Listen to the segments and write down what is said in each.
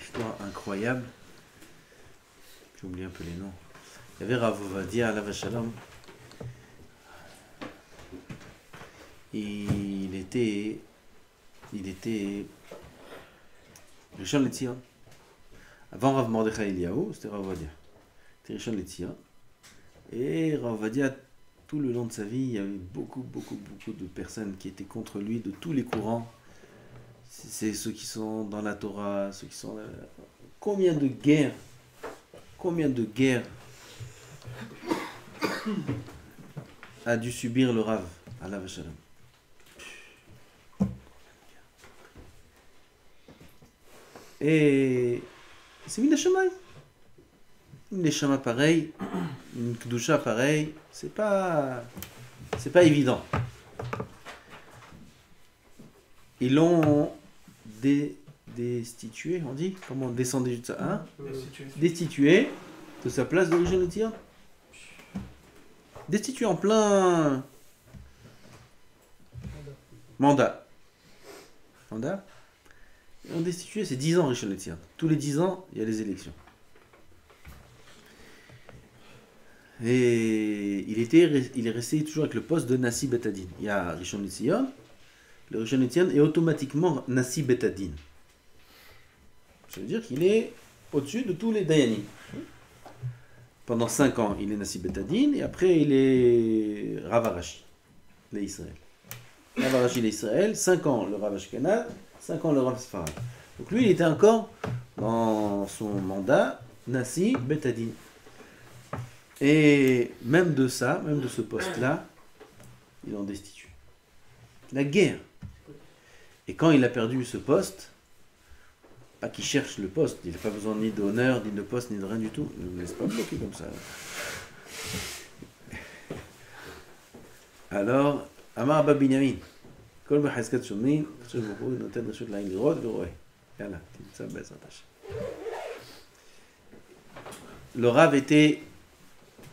Histoire incroyable. J'ai oublié un peu les noms. Il y avait Rav Ovadia, alav shalom. Il était Rishon LeZion. Avant Rav Mordechai Eliyahu, c'était Rav Ovadia. C'était Rishon LeZion. Et Rav Ovadia, tout le long de sa vie, il y avait beaucoup de personnes qui étaient contre lui, de tous les courants. C'est ceux qui sont dans la Torah, ceux qui sont... Combien de guerres a dû subir le Rav, alav shalom. Et c'est une neshama. Une neshama pareille, une kedusha pareille, c'est pas évident. Ils l'ont destitué, on dit, comment descendu de ça, hein? Destitué de sa place d'origine de tir. Destitué en plein mandat. Et on destitué, c'est 10 ans Rishon LeZion. Tous les 10 ans, il y a les élections. Et il est resté toujours avec le poste de Nasi Bet Hadin. Il y a Rishon LeZion. Le Rishon LeZion est automatiquement Nasi Bet Hadin. Ça veut dire qu'il est au-dessus de tous les Dayanim. Pendant 5 ans, il est Nasi Bet Hadin, et après, il est Rav Arashi, l'Israël. Rav Arashi, l'Israël, 5 ans le Rav Ashkenaz, 5 ans le Rav Sfarad. Donc lui, il était encore dans son mandat Nasi Bet Hadin. Et même de ça, même de ce poste-là, il en destitue. La guerre. Et quand il a perdu ce poste, pas qu'il cherche le poste, il n'a pas besoin ni d'honneur, ni de poste, ni de rien du tout. Ne me laisse pas bloquer comme ça. Alors, Amar Abba Binyamin, Kol B'Chazkat Shomnin, Kachel B'Chou, Noten Reshut L'Ain Lirot, V'Roé. Yalla, ça baisse, attache. Le Rav était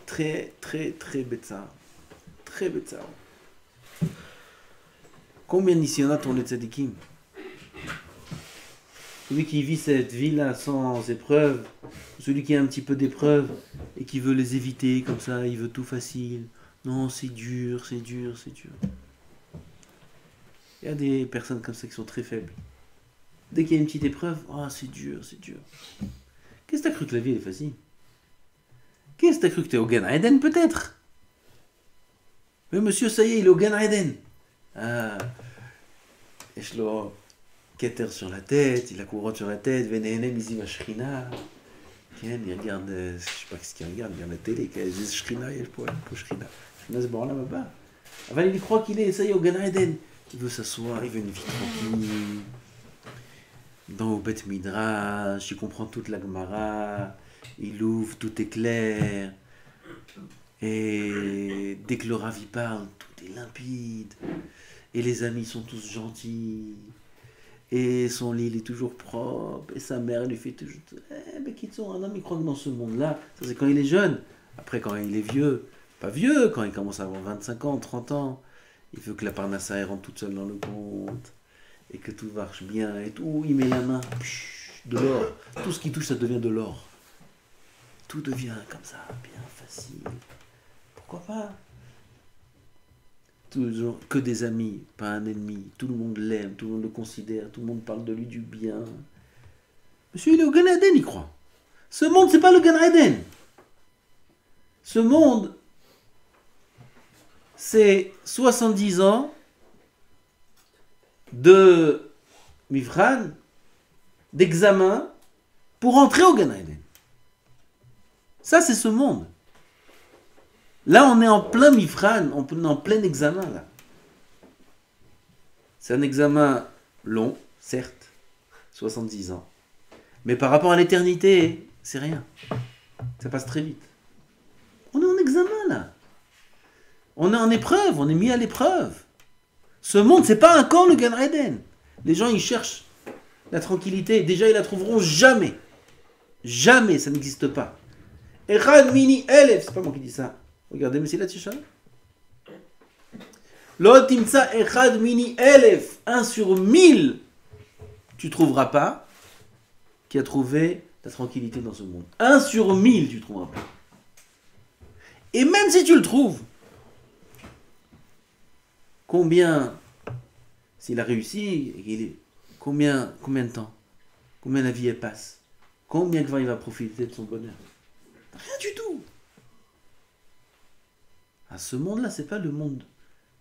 très bêta. Très bêta. Combien d'Issionnat ont les tzadikim? Celui qui vit cette vie-là sans épreuve, celui qui a un petit peu d'épreuve et qui veut les éviter comme ça, il veut tout facile. Non, c'est dur. Il y a des personnes comme ça qui sont très faibles. Dès qu'il y a une petite épreuve, oh, c'est dur. Qu'est-ce que t'as cru que la vie est facile? Qu'est-ce que t'as cru que t'es au Gan Eden peut-être? Mais monsieur, ça y est, il est au Gan Eden. Ah, Eshlo. Keter sur la tête, il a couronne sur la tête, Venehenem Izim Shrina. Il regarde, je sais pas ce qu'il regarde, il regarde la télé, il dit Shrina, il y a pour Shrina. Shrina c'est bon là bas. Avant il croit qu'il est, ça y est, au Gan Eden. Il veut s'asseoir, il veut une vie tranquille. Dans le Bet Midrash, il comprend toute la Gemara, il ouvre, tout est clair. Et dès que le Rav y parle, tout est limpide. Et les amis sont tous gentils. Et son lit, il est toujours propre. Et sa mère, elle lui fait toujours... mais qui sont un homme, il croit que dans ce monde-là, ça c'est quand il est jeune. Après, quand il est vieux, pas vieux, quand il commence à avoir 25 ans, 30 ans, il veut que la parnassa, elle rentre toute seule dans le compte. Et que tout marche bien. Et tout, il met la main, de l'or. Tout ce qui touche, ça devient de l'or. Tout devient comme ça, bien facile. Pourquoi pas? Toujours que des amis, pas un ennemi. Tout le monde l'aime, tout le monde le considère, tout le monde parle de lui du bien. Monsieur, il est au Gan Eden, il croit. Ce monde, c'est pas le Gan Eden. Ce monde, c'est 70 ans de Mifran, d'examen, pour entrer au Gan Eden. Ça, c'est ce monde. Là, on est en plein Mifran, on est en plein examen, là. C'est un examen long, certes, 70 ans. Mais par rapport à l'éternité, c'est rien. Ça passe très vite. On est en examen, là. On est en épreuve, on est mis à l'épreuve. Ce monde, c'est pas encore le Gan Eden. Les gens, ils cherchent la tranquillité. Déjà, ils la trouveront jamais. Jamais, ça n'existe pas. Echad mini elef, c'est pas moi qui dis ça. Regardez, mais c'est là, Tisha. L'otimsa echad mini elef, 1 sur 1000, tu trouveras pas. qui a trouvé la tranquillité dans ce monde. 1 sur 1000, tu ne trouveras pas. Et même si tu le trouves, combien, s'il a réussi, combien de temps, combien la vie elle passe, combien de fois il va profiter de son bonheur? Rien du tout. À ce monde-là, c'est pas le monde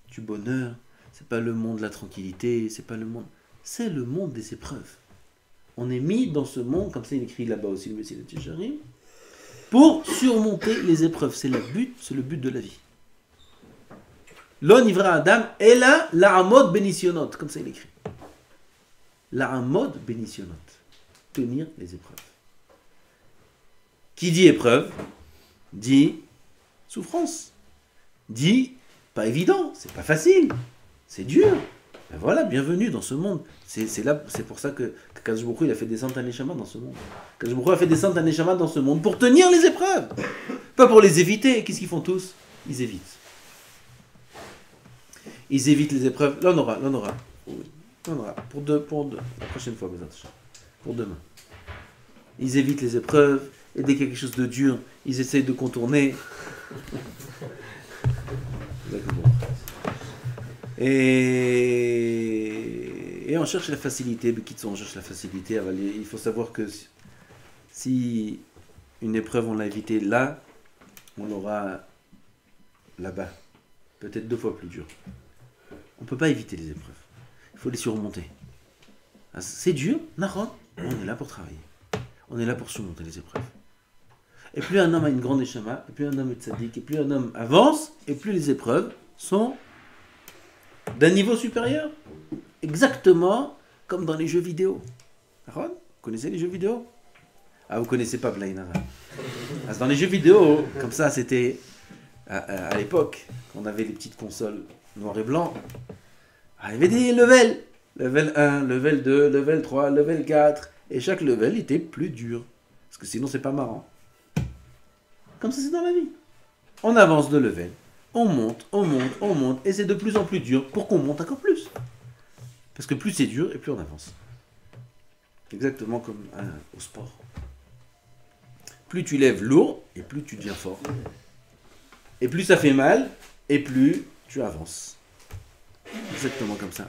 du bonheur, c'est pas le monde de la tranquillité, c'est pas le monde, c'est le monde des épreuves. On est mis dans ce monde, comme ça il écrit là-bas aussi le Messie de Tisharim, pour surmonter les épreuves. C'est le but de la vie. L'on ivra Adam, et là, la'amod benisionot, comme ça il écrit. La'amod benisionot, tenir les épreuves. Qui dit épreuve, dit souffrance, dit pas évident, c'est pas facile, c'est dur. Ben voilà, bienvenue dans ce monde. C'est pour ça que Kadosh Baruch Hu, il a fait descendre un Neshama dans ce monde. Kadosh Baruch Hu a fait descendre un Neshama dans ce monde pour tenir les épreuves, pas pour les éviter. Qu'est-ce qu'ils font tous? Ils évitent. Ils évitent les épreuves. Là, on aura. Pour deux. La prochaine fois, pour demain. Ils évitent les épreuves, et dès qu'il y a quelque chose de dur, ils essayent de contourner. Et on cherche la facilité, on cherche la facilité. Il faut savoir que si une épreuve, on l'a évitée là, on l'aura là-bas. Peut-être 2 fois plus dur. On ne peut pas éviter les épreuves. Il faut les surmonter. C'est dur, Nahon, on est là pour travailler. On est là pour surmonter les épreuves. Et plus un homme a une grande échama, et plus un homme est tzaddik, et plus un homme avance, et plus les épreuves sont d'un niveau supérieur. Exactement comme dans les jeux vidéo. Nahon, vous connaissez les jeux vidéo? Ah, vous ne connaissez pas Blainara. Dans les jeux vidéo, comme ça, c'était à l'époque, quand on avait les petites consoles noir et blanc, il y avait des levels. Level 1, level 2, level 3, level 4. Et chaque level était plus dur. Parce que sinon, c'est pas marrant. Comme ça, c'est dans la vie. On avance de level. On monte. Et c'est de plus en plus dur pour qu'on monte encore plus. Parce que plus c'est dur et plus on avance. Exactement comme au sport. Plus tu lèves lourd et plus tu deviens fort. Et plus ça fait mal et plus tu avances. Exactement comme ça.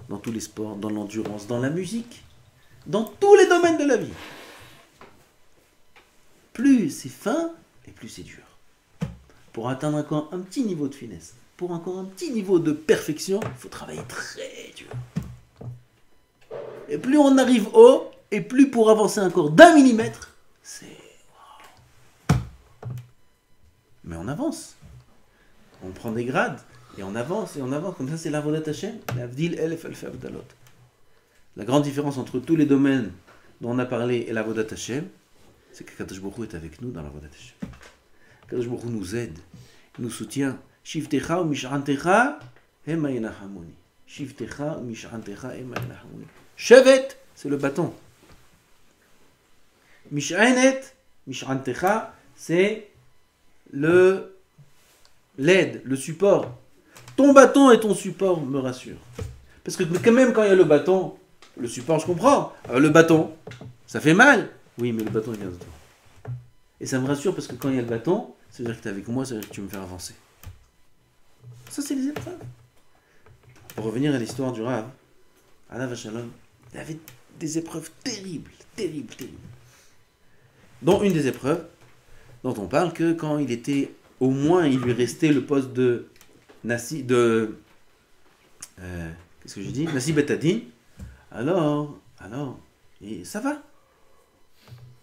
Dans tous les sports, dans l'endurance, dans la musique, dans tous les domaines de la vie. Plus c'est fin et plus c'est dur. Pour atteindre encore un petit niveau de finesse, pour encore un petit niveau de perfection, il faut travailler très dur. Et plus on arrive haut, et plus pour avancer encore d'1 millimètre, c'est... Wow. Mais on avance. On prend des grades. Et on avance, comme ça c'est l'avodat Hashem, l'avdil elef alf avdalot. La grande différence entre tous les domaines dont on a parlé et l'avodat Hashem, c'est que Kadosh Baruch Hu est avec nous dans l'avodat Hashem. Kadosh Baruch Hu nous aide, nous soutient. Shivtecha ou mish'antecha hema yenachamoni. Shivtecha ou mish'antecha hema yenachamoni. Shevet, c'est le bâton. Mish'anet, mish'antecha, c'est l'aide, le support. Ton bâton et ton support me rassurent. Parce que quand même, quand il y a le bâton, le support, je comprends. Le bâton, ça fait mal. Oui, mais le bâton, il vient de toi. Et ça me rassure parce que quand il y a le bâton, ça veut dire que tu es avec moi, ça veut dire que tu veux me faire avancer. Ça, c'est les épreuves. Pour revenir à l'histoire du Rav, Alav Shalom, il avait des épreuves terribles. Dont une des épreuves dont on parle que quand il était, au moins, il lui restait le poste de Nasi qu'est-ce que j'ai dit? Nasi Betadin. Alors, et ça va.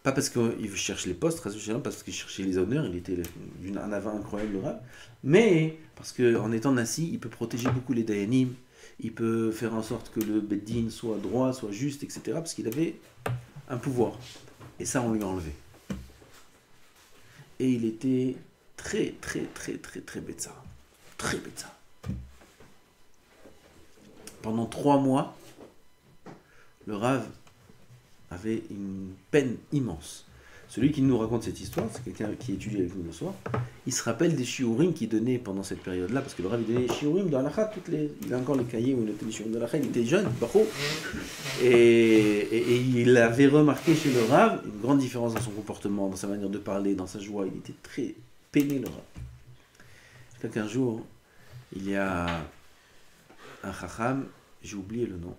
Pas parce qu'il cherche les postes, pas parce qu'il cherchait les honneurs, il était un avant incroyable le Rav, mais parce qu'en étant Nasi, il peut protéger beaucoup les Dayanim, il peut faire en sorte que le Beddin soit droit, soit juste, etc. Parce qu'il avait un pouvoir. Et ça, on lui a enlevé. Et il était très bêta. Très bêta. Pendant 3 mois, le Rav avait une peine immense. Celui qui nous raconte cette histoire, c'est quelqu'un qui étudie avec nous le soir. Il se rappelle des shiurim qu'il donnait pendant cette période-là, parce que le Rav il donnait des shiurim dans l'Alakha, il a encore les cahiers où il notait les shiurim de l'Alakha, il était jeune, Bachou. Et Et il avait remarqué chez le Rav une grande différence dans son comportement, dans sa manière de parler, dans sa joie. Il était très peiné, le Rav. Jusqu'à qu'un jour, il y a un Chacham, j'ai oublié le nom,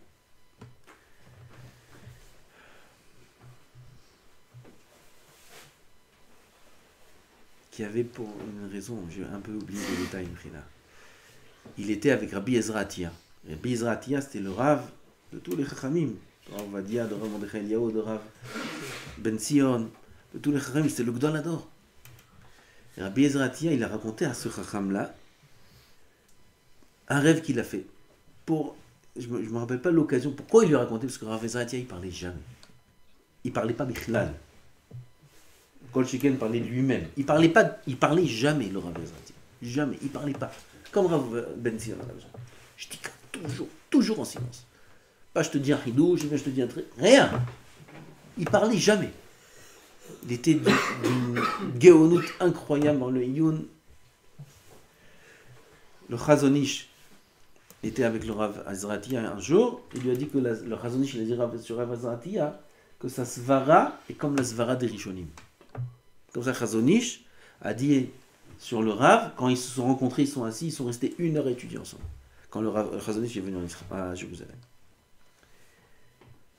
qui avait pour une raison, j'ai un peu oublié les détails, il était avec Rabbi Ezra Atiyah. Rabbi Ezra Atiyah, c'était le Rav de tous les Chachamim. On va dire de Rav Mordechai Eliyahu, de Rav Ben Sion, de tous les Chachamim, c'était le Gdol Hador. Et Rabbi Ezra Atiyah, il a raconté à ce Chacham-là un rêve qu'il a fait. Je ne me rappelle pas l'occasion. Pourquoi il lui a raconté? Parce que Rav Ezra Atiyah, il parlait jamais. Il parlait pas Bichlal. Kol Sheken parlait de lui-même. Il parlait jamais, le Rav Ezra Atiyah. Jamais, il parlait pas. Comme Rav Ben Sion. Je dis toujours en silence. Pas je te dis un chidouche, je te dis un truc. Rien. Il parlait jamais. Il était d'une géonoute incroyable dans le Iyun. Le Chazonish était avec le Rav Ezra Atiyah un jour. Il lui a dit que le Chazonish, il a dit sur Rav Ezra Atiyah que sa svara est comme la svara des Rishonim. Comme ça, Chazonish a dit sur le Rav, quand ils se sont rencontrés, ils sont assis, ils sont restés 1 heure à étudier ensemble. Quand le Chazonish est venu à Jérusalem.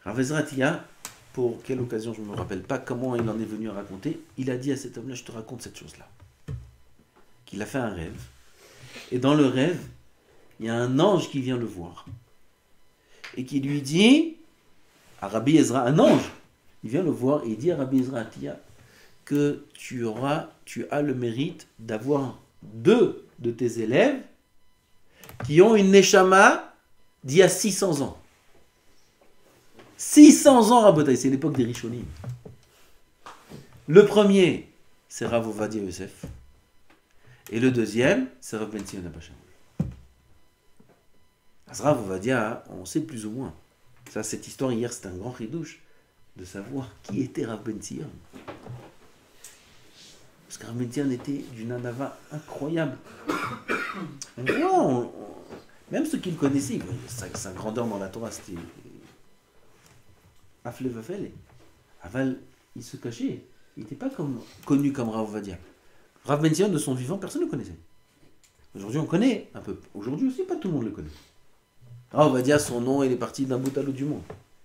Rav Ezra Atiyah, pour quelle occasion, je ne me rappelle pas comment il en est venu à raconter, il a dit à cet homme-là, je te raconte cette chose-là. Qu'il a fait un rêve. Et dans le rêve, il y a un ange qui vient le voir. Et qui lui dit, à Rabbi Ezra, un ange, il vient le voir et il dit à Rabbi Ezra Atiyah que tu as le mérite d'avoir 2 de tes élèves qui ont une neshama d'il y a 600 ans. 600 ans, Rabotai, c'est l'époque des Rishonim. Le premier, c'est Rav Ovadia Yosef. Et le deuxième, c'est Rav Ben Sion Abba Shaul. Rav Ovadia, on sait plus ou moins. Ça, cette histoire hier, c'était un grand chidouche de savoir qui était Rav Ben Sion. Parce que Rav Ben Sion était d'une anava incroyable. On voit, même ceux qui le connaissaient, sa grandeur dans la Torah, c'était Afle Vafel. Aval, il se cachait. Il n'était pas connu comme Rav Ovadia. Rav Ben Sion, de son vivant, personne ne le connaissait. Aujourd'hui, on connaît un peu. Aujourd'hui aussi, pas tout le monde le connaît. Rav Ovadia, son nom, il est parti d'un bout à l'autre du monde.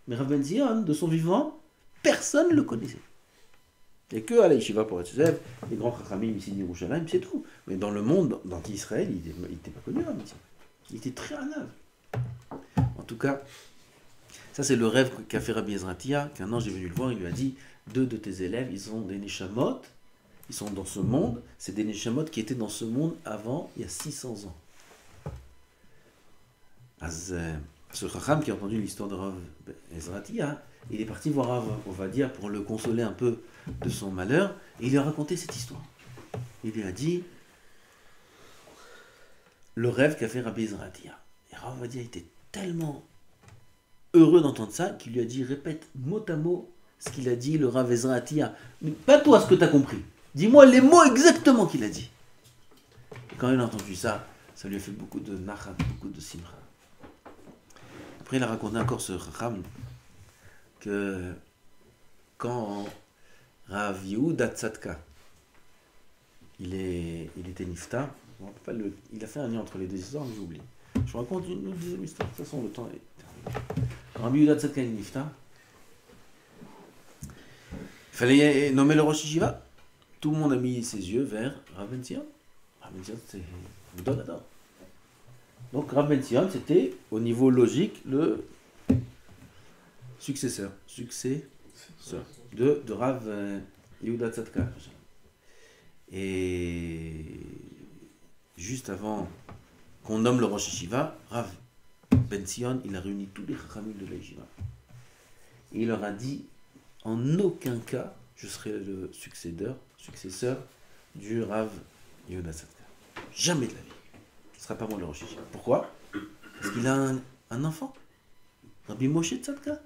Mais Rav Ben Sion, de son vivant, personne ne le connaissait. Il n'y a que à la Yeshiva pour être Yosef, les grands Chachamim ici d'Yerushalayim, c'est tout. Mais dans le monde, dans Israël, il n'était pas connu, Rav Ben Sion. Il était très hanav. En tout cas, ça c'est le rêve qu'a fait Rabbi Ezra Atiyah, qu'un ange est venu le voir, il lui a dit, 2 de tes élèves, ils ont des neshamot, ils sont dans ce monde, c'est des neshamot qui étaient dans ce monde avant, il y a 600 ans. Ce Chacham qui a entendu l'histoire de Rav Ezra Atiyah, il est parti voir Rav Ovadia pour le consoler un peu de son malheur, et il lui a raconté cette histoire. Il lui a dit le rêve qu'a fait Rabbi Ezra Atiyah. Et Rav Ovadia était tellement heureux d'entendre ça qu'il lui a dit répète mot à mot ce qu'il a dit le Rav Ezra Atiyah. Mais pas toi ce que tu as compris. Dis-moi les mots exactement qu'il a dit. Et quand il a entendu ça, ça lui a fait beaucoup de nachat, beaucoup de simra. Après, il a raconté encore ce Chacham que quand Rav Yehuda Tzadka, il était nifta, il a fait un lien entre les deux histoires, mais j'ai oublié. Je vous raconte une deuxième histoire, de toute façon le temps est terminé. Quand Rav Yehuda Tzadka est nifta, il fallait nommer le Rosh Yeshiva. Tout le monde a mis ses yeux vers Rav Ben Sion. Rav Ben Sion, c'est le Gdol Hador. Donc Rav Ben Sion, c'était au niveau logique le successeur de Rav Yehuda Tzadka. Et juste avant qu'on nomme le Rosh Yeshiva, Rav Ben Sion, il a réuni tous les Chachamim de la Yeshiva. Et il leur a dit, en aucun cas, je serai le successeur du Rav Yehuda Tzadka. Jamais de la vie. Ce ne sera pas moi le Rosh Yeshiva. Pourquoi? Parce qu'il a un enfant. Rabbi Moshe Tzadka.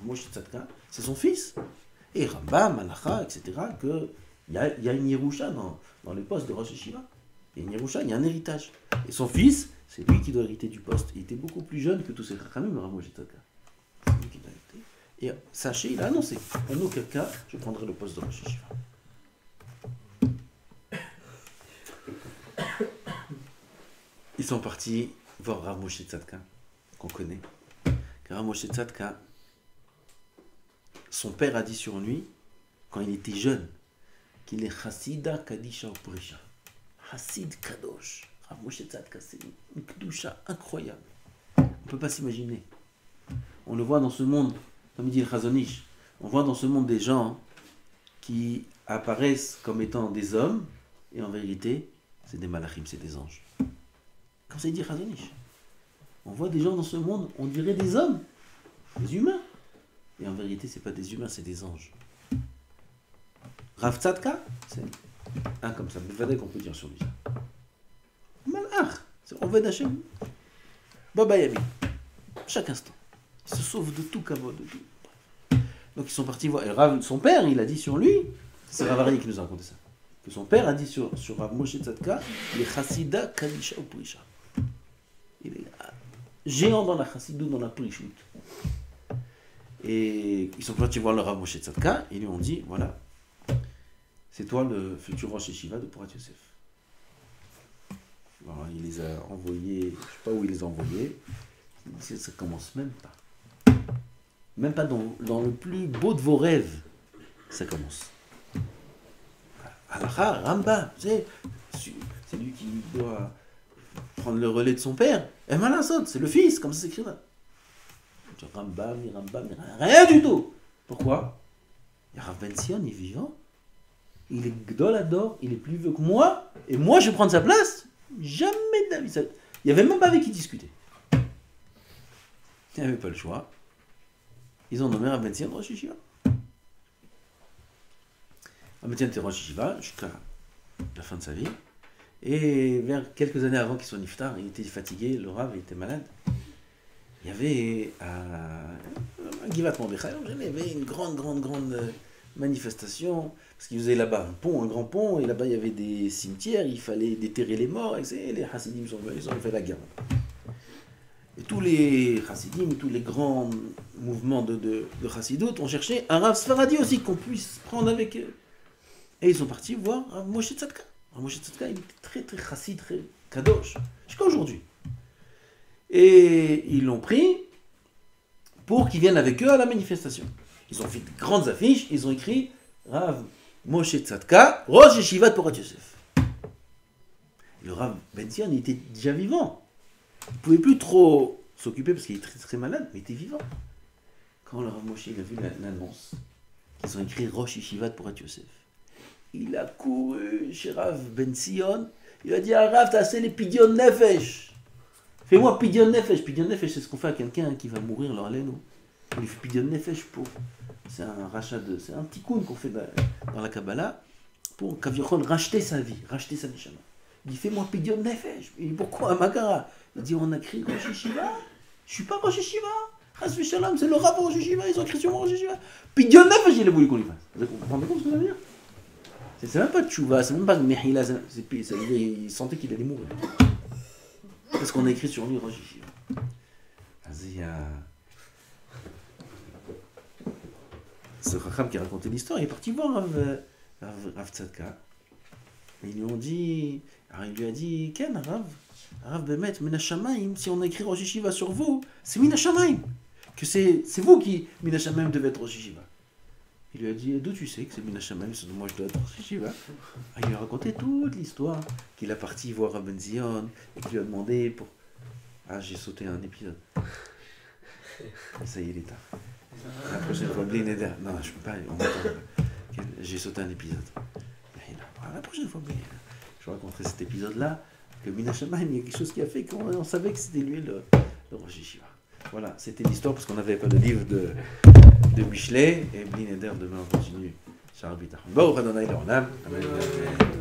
Moshe Tzadka, c'est son fils. Et Rambam, Malacha, etc. Il y a une Yerusha dans le poste de Rosh Yeshiva. Il y a une Yerusha, il y a un héritage. Et son fils, c'est lui qui doit hériter du poste. Il était beaucoup plus jeune que tous ces Chachamim, Rav Moshe Tzadka. Et sachez, il a annoncé, en aucun cas, je prendrai le poste de Rosh Yeshiva. Ils sont partis voir Rav Moshe Tzadka, qu'on connaît. Car Rav Moshe Tzadka, son père a dit sur lui, quand il était jeune, qu'il est Chassida Kadisha Uprisha. Chassid Kadosh. Rav Moshe Tzadka, c'est une Kedusha incroyable. On ne peut pas s'imaginer. On le voit dans ce monde, comme il dit le Chazon Ish, on voit dans ce monde des gens qui apparaissent comme étant des hommes, et en vérité, c'est des malachim, c'est des anges. Comme ça il dit Chazon Ish. On voit des gens dans ce monde, on dirait des hommes, des humains. Et en vérité, c'est pas des humains, c'est des anges. Rav Tzadka, c'est un comme ça, mais qu'on peut dire sur lui. Malach, c'est Oved Hashem. Baba Yamin. Chaque instant. Il se sauve de tout kavod, de tout. Donc ils sont partis voir. Et Rav, son père, il a dit sur lui, c'est Rav Ari qui nous a raconté ça, que son père a dit sur Rav Moshe Tzadka, il est Chassida Kadisha Uprisha. Il est géant dans la Chassidou, dans la Prishut. Et ils sont partis voir le Rav Moshe Tzadka, et ils lui ont dit, voilà, c'est toi le futur Rosh Yeshiva de Porat Yosef. Alors, il les a envoyés, je ne sais pas où il les a envoyés, ça commence même pas. Même pas dans le plus beau de vos rêves, ça commence. Halakha, Ramba, c'est lui qui doit prendre le relais de son père. Et Malasot, c'est le fils, comme ça s'écrit là. Ramba, rien du tout. Pourquoi? Rav Ben Sion, il est vivant. Il est Gdolador, il est plus vieux que moi. Et moi, je vais prendre sa place. Jamais de la vie. Il n'y avait même pas avec qui discuter. Il n'y avait pas le choix. Ils ont nommé Rav Ben Sion Rosh Yeshiva. Rav Ben Sion était Rosh Yeshiva jusqu'à la fin de sa vie. Et vers quelques années avant qu'il soit niftar, il était fatigué, le Rav était malade. Il y avait à Givat Mordechai, il y avait une grande manifestation, parce qu'ils faisaient là-bas un grand pont, et là-bas il y avait des cimetières, il fallait déterrer les morts, et les Hasidim sont venus, ils ont fait la guerre. Et tous les Hasidim, tous les grands mouvements de Chassidut ont cherché un Rav Sfaradi aussi, qu'on puisse prendre avec eux. Et ils sont partis voir Rav Moshe Tzadka. Rav Moshe Tzadka, il était très chassid, très kadosh, jusqu'à aujourd'hui. Et ils l'ont pris pour qu'ils viennent avec eux à la manifestation. Ils ont fait de grandes affiches, ils ont écrit Rav Moshe Tzadka, Rosh Yeshiva de Porat Yosef. Le Rav Ben Sion, il était déjà vivant. Il ne pouvait plus trop s'occuper parce qu'il était très, très malade, mais il était vivant. Quand le Rav Moshe il a vu l'annonce qu'ils ont écrit Rosh Yeshiva de Porat Yosef, il a couru chez Rav Ben Sion, il a dit à Rav, t'as assez les pidyon nefesh. Fais-moi pidyon nefesh. Pidyon nefesh, c'est ce qu'on fait à quelqu'un qui va mourir, leur laine. On lui fait pidyon nefesh pour. C'est un rachat c'est un petit coup qu'on fait dans la Kabbalah pour Kaviachol racheter sa vie, racheter sa neshama. Il dit fais-moi pidyon nefesh. Il dit pourquoi Magara? Il dit on a écrit Rosh Yeshiva. Je suis pas Rosh Yeshiva. Chas v'shalom, c'est le Rav Rosh Yeshiva. Ils ont écrit sur moi Rosh Yeshiva. Pidyon nefesh, il a voulu qu'on lui fasse. Vous vous rendez compte ce que ça veut dire? C'est même pas de tchouva, c'est même pas de mehila. Ça veut dire il sentait qu'il allait mourir. Parce qu'on a écrit sur lui Rosh Yeshiva. Il y a ce Chacham qui a raconté l'histoire, il est parti voir Rav Tzadka. Et ils lui ont dit, alors il lui a dit, Ken, Rav Bemet, Minashamaim, si on a écrit Rosh Yeshiva sur vous, c'est Minashamaim. Que c'est vous qui, Minashamaim, devez être Rosh Yeshiva. Il lui a dit, d'où tu sais que c'est Minashamaim, moi je dois être Rosh Yeshiva. Il lui a raconté toute l'histoire, qu'il a parti voir Rav Ben Zion, et qu'il lui a demandé pour... Ah, j'ai sauté un épisode. Ça y est, il est tard. La prochaine fois, Bli Neder. Non, je peux pas. J'ai sauté un épisode. La prochaine fois, je raconterai cet épisode-là. Que Minashamaim, il y a quelque chose qui a fait qu'on savait que c'était lui le Rosh Yeshiva. Voilà, c'était l'histoire parce qu'on n'avait pas le livre de Michelet. Et Bli Neder, demain on continue. Charles Bitachon. Baruch Adonai L'Olam. Amen.